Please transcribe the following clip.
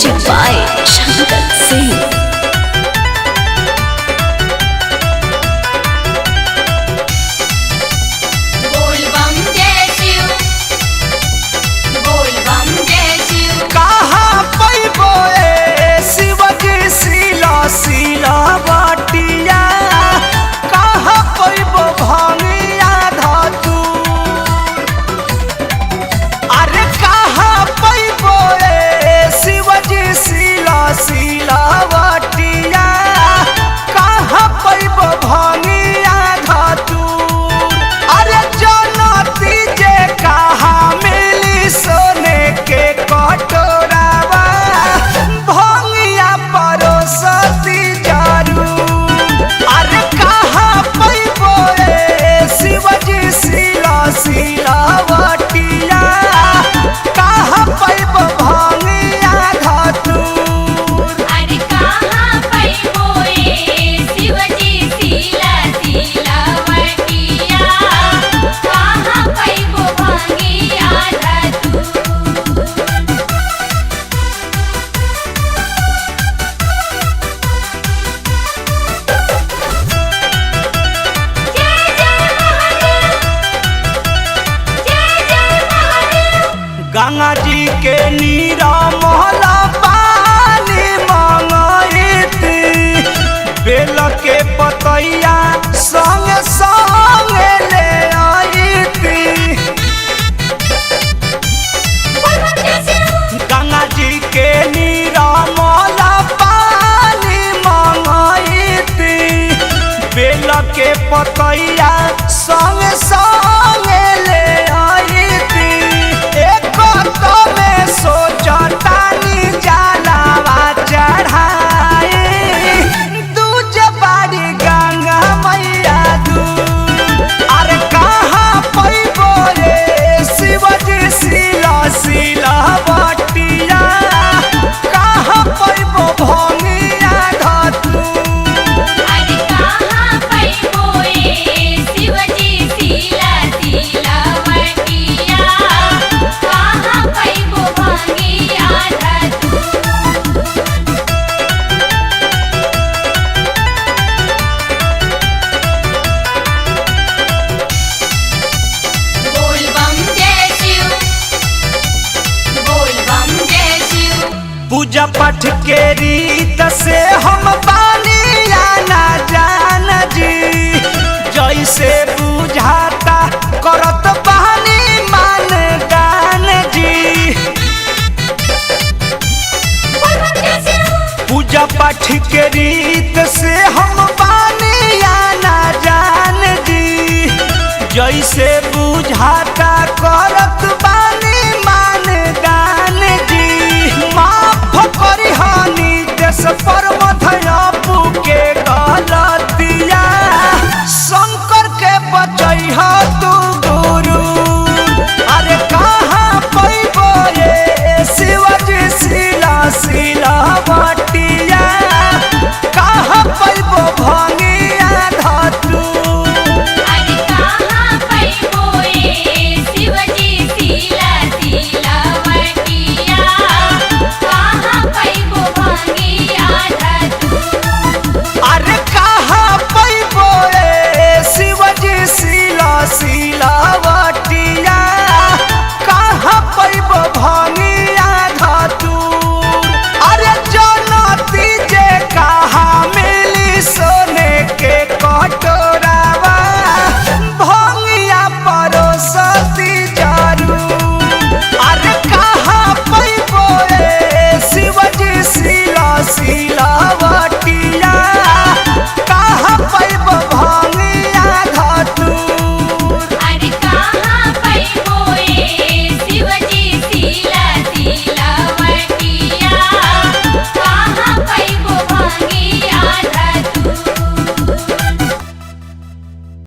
Music by Shankar Singh. सीला बाटिया कहाँ पैबो भांगिया धातु, अरे कहाँ पैबो शिवजी सीला बाटिया कहाँ पैबो भांगिया धातु, अरे जनती जे कहाँ मिली सोने के कटोरावा भांगिया परोसती जारू, अरे कहाँ पैबो शिवजी सीला बाटिया कहाँ पैबो भांगिया धातु, अरे कहाँ पैबो शिवजी सीला बाटिया कहाँ पैबो भांगिया धातु। गंगा जी के नीरा महला पानी मांगती, बेल के पतैया संग संग ले आईती, गंगा जी के नीरा महला पानी मांगती, बेल के पतैया संग संग ले आईती, में सोचतानी जलावा चढ़ाई दूज बारी गंगा मैया दूर, अरे कहाँ पैबो शिवजी सीला बाटिया कहाँ पैबो भांगिया धातु, अरे कहाँ पैबो शिवजी सीला बाटिया कहाँ पैबो भांगिया धातु। बोल बम जय शिव, बोल बम जय शिव। पूजा पाठ के रीत से हम बानी आना जान जी, जैसे बुझाता करत बहानी मान दान जी, पूजा पाठ के रीत से हम बानी आना जान जी, जैसे बुझाता करत बानी मान दान जी, माफ करी हानि देश पर मधयापू के गलतिया शंकर के बचैहा तू